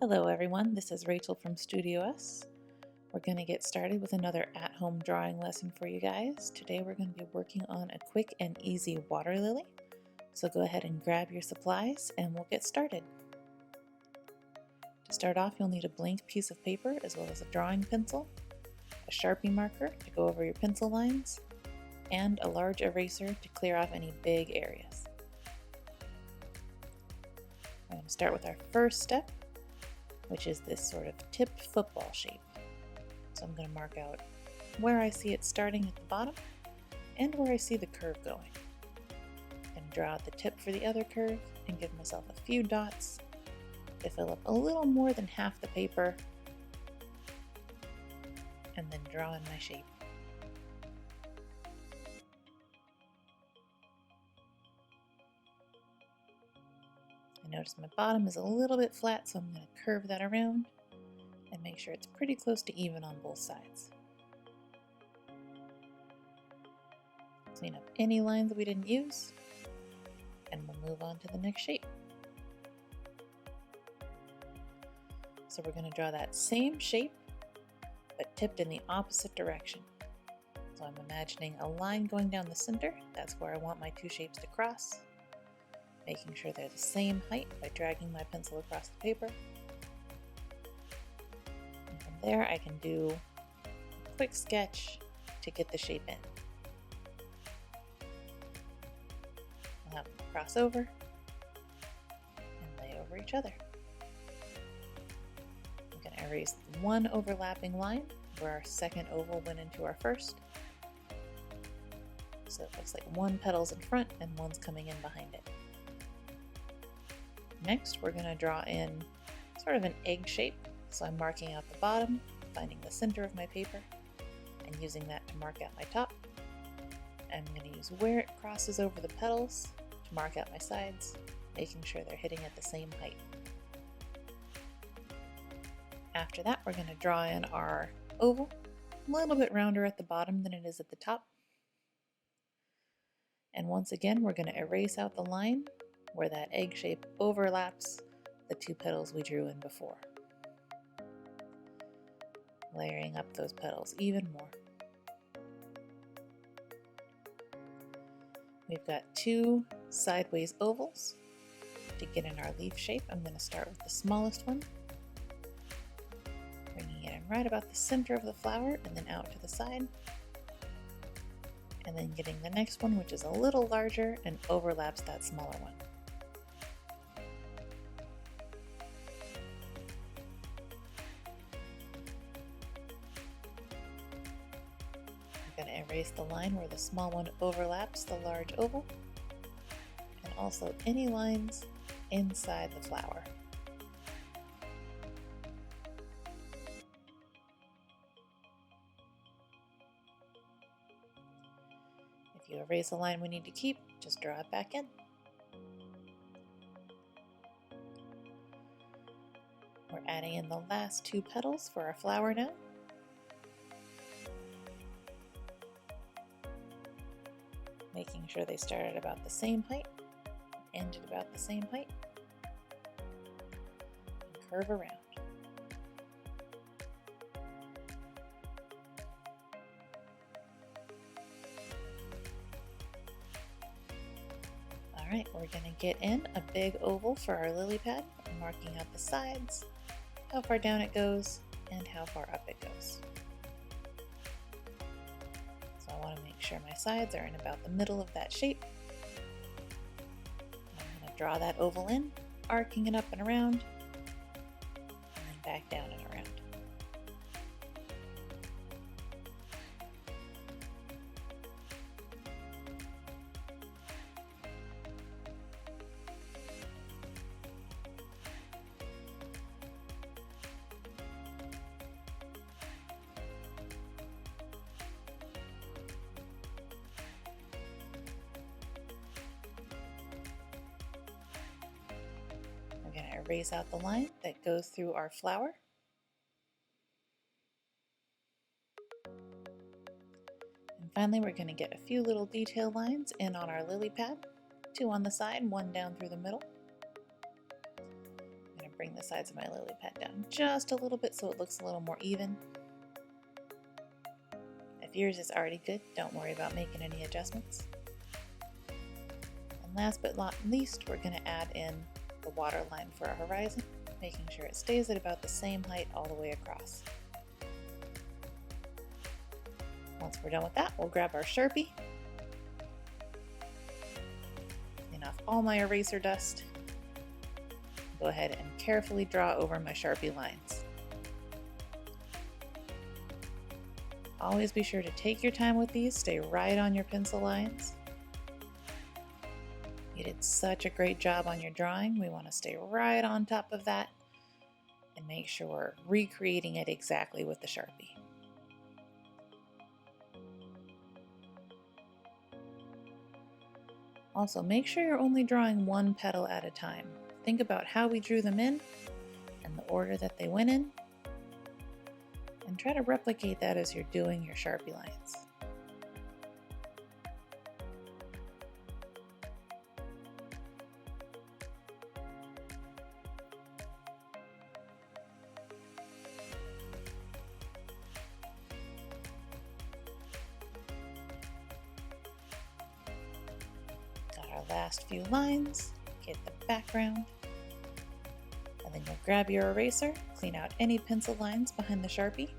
Hello everyone, this is Rachel from StudioUs. We're going to get started with another at-home drawing lesson for you guys. Today we're going to be working on a quick and easy water lily. So go ahead and grab your supplies and we'll get started. To start off, you'll need a blank piece of paper as well as a drawing pencil, a Sharpie marker to go over your pencil lines, and a large eraser to clear off any big areas. We're going to start with our first step, which is this sort of tipped football shape. So I'm going to mark out where I see it starting at the bottom and where I see the curve going. I'm going to draw out the tip for the other curve and give myself a few dots to fill up a little more than half the paper, and then draw in my shape. I notice my bottom is a little bit flat, so I'm going to curve that around and make sure it's pretty close to even on both sides. Clean up any lines that we didn't use, and we'll move on to the next shape. So we're going to draw that same shape, but tipped in the opposite direction. So I'm imagining a line going down the center. That's where I want my two shapes to cross. Making sure they're the same height by dragging my pencil across the paper. And from there I can do a quick sketch to get the shape in. I'll have them cross over and lay over each other. I'm going to erase the one overlapping line where our second oval went into our first. So it looks like one petal's in front and one's coming in behind it. Next, we're going to draw in sort of an egg shape. So I'm marking out the bottom, finding the center of my paper, and using that to mark out my top. I'm going to use where it crosses over the petals to mark out my sides, making sure they're hitting at the same height. After that, we're going to draw in our oval, a little bit rounder at the bottom than it is at the top. And once again, we're going to erase out the line where that egg shape overlaps the two petals we drew in before. Layering up those petals even more. We've got two sideways ovals. To get in our leaf shape, I'm going to start with the smallest one, bringing it in right about the center of the flower and then out to the side. And then getting the next one, which is a little larger and overlaps that smaller one. I'm going to erase the line where the small one overlaps the large oval, and also any lines inside the flower. If you erase a line we need to keep, just draw it back in. We're adding in the last two petals for our flower now. Making sure they start at about the same height, end at about the same height, and curve around. Alright, we're going to get in a big oval for our lily pad, marking out the sides, how far down it goes, and how far up it goes. So I want to make sure my sides are in about the middle of that shape. I'm going to draw that oval in, arcing it up and around, and then back down and around. We're going to erase out the line that goes through our flower. And finally, we're going to get a few little detail lines in on our lily pad, two on the side, one down through the middle. bring the sides of my lily pad down just a little bit so it looks a little more even. If yours is already good, don't worry about making any adjustments. And last but not least, we're going to add in the waterline for our horizon, making sure it stays at about the same height all the way across. Once we're done with that, we'll grab our Sharpie, clean off all my eraser dust, go ahead and carefully draw over my Sharpie lines. Always be sure to take your time with these, stay right on your pencil lines. You did such a great job on your drawing. We want to stay right on top of that and make sure we're recreating it exactly with the Sharpie. Also, make sure you're only drawing one petal at a time. Think about how we drew them in and the order that they went in, and try to replicate that as you're doing your Sharpie lines. Got our last few lines, get the background, and then you'll grab your eraser, clean out any pencil lines behind the Sharpie.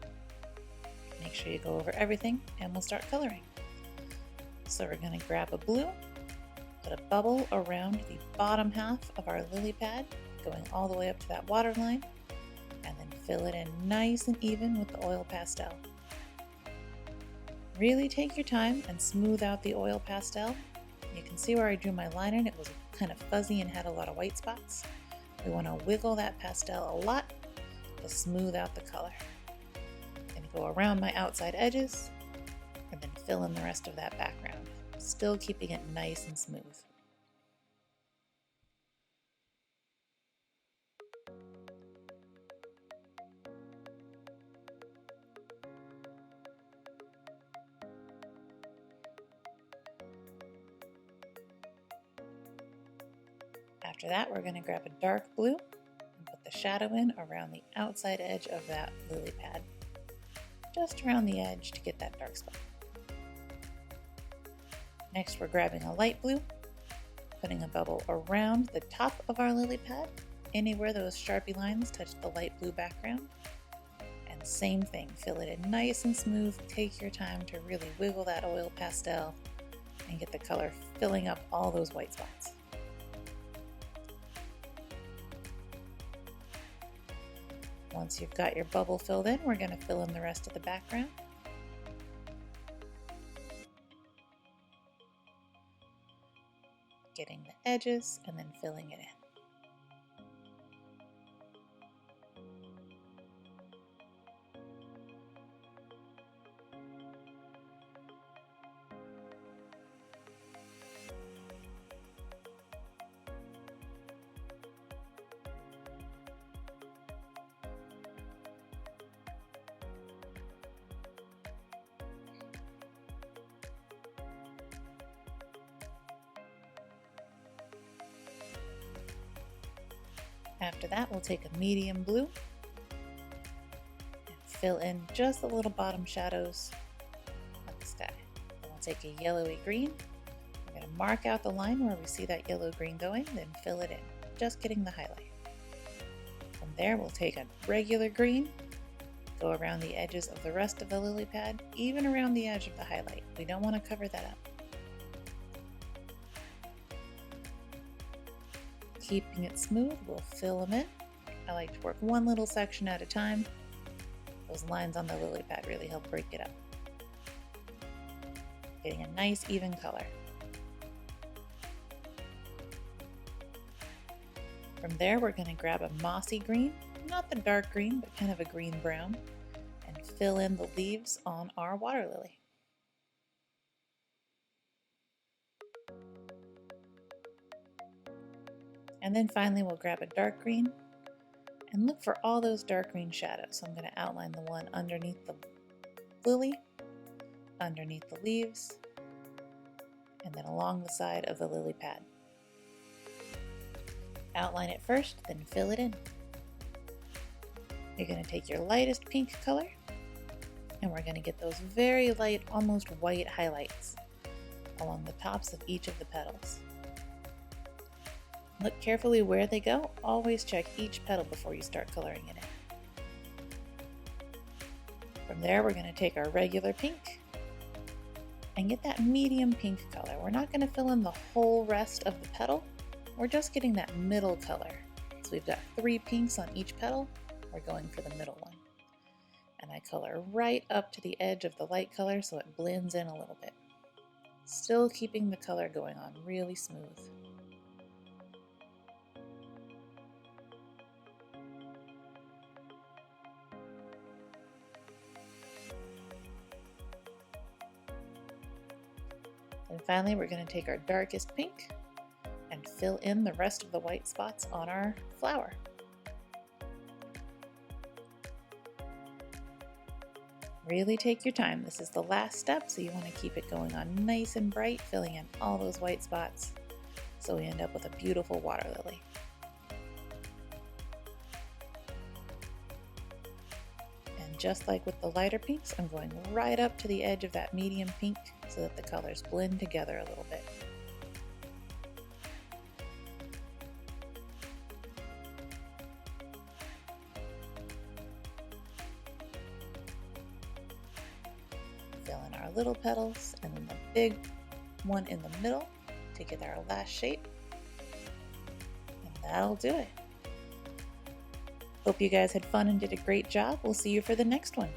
Make sure you go over everything and we'll start coloring. So we're going to grab a blue, put a bubble around the bottom half of our lily pad, going all the way up to that water line, and then fill it in nice and even with the oil pastel. Really take your time and smooth out the oil pastel. You can see where I drew my line in, it was kind of fuzzy and had a lot of white spots. We want to wiggle that pastel a lot to smooth out the color. I'm going to go around my outside edges and then fill in the rest of that background, still keeping it nice and smooth. After that, we're going to grab a dark blue and put the shadow in around the outside edge of that lily pad, just around the edge to get that dark spot. Next, we're grabbing a light blue, putting a bubble around the top of our lily pad, anywhere those Sharpie lines touch the light blue background. And same thing, fill it in nice and smooth, take your time to really wiggle that oil pastel and get the color filling up all those white spots. Once you've got your bubble filled in, we're going to fill in the rest of the background. Getting the edges and then filling it in. After that, we'll take a medium blue and fill in just the little bottom shadows of the sky. Then we'll take a yellowy green. We're going to mark out the line where we see that yellow green going, then fill it in, just getting the highlight. From there, we'll take a regular green, go around the edges of the rest of the lily pad, even around the edge of the highlight. We don't want to cover that up. Keeping it smooth, we'll fill them in. I like to work one little section at a time. Those lines on the lily pad really help break it up. Getting a nice even color. From there, we're going to grab a mossy green, not the dark green, but kind of a green brown, and fill in the leaves on our water lily. And then finally we'll grab a dark green and look for all those dark green shadows. So I'm going to outline the one underneath the lily, underneath the leaves, and then along the side of the lily pad. Outline it first, then fill it in. You're going to take your lightest pink color, and we're going to get those very light, almost white highlights along the tops of each of the petals. Look carefully where they go. Always check each petal before you start coloring it in. From there, we're going to take our regular pink and get that medium pink color. We're not going to fill in the whole rest of the petal. We're just getting that middle color. So we've got 3 pinks on each petal. We're going for the middle one. And I color right up to the edge of the light color so it blends in a little bit. Still keeping the color going on really smooth. And finally, we're going to take our darkest pink and fill in the rest of the white spots on our flower. Really take your time. This is the last step, so you want to keep it going on nice and bright, filling in all those white spots so we end up with a beautiful water lily. And just like with the lighter pinks, I'm going right up to the edge of that medium pink so that the colors blend together a little bit. Fill in our little petals and then the big one in the middle to get our last shape. And that'll do it. Hope you guys had fun and did a great job. We'll see you for the next one.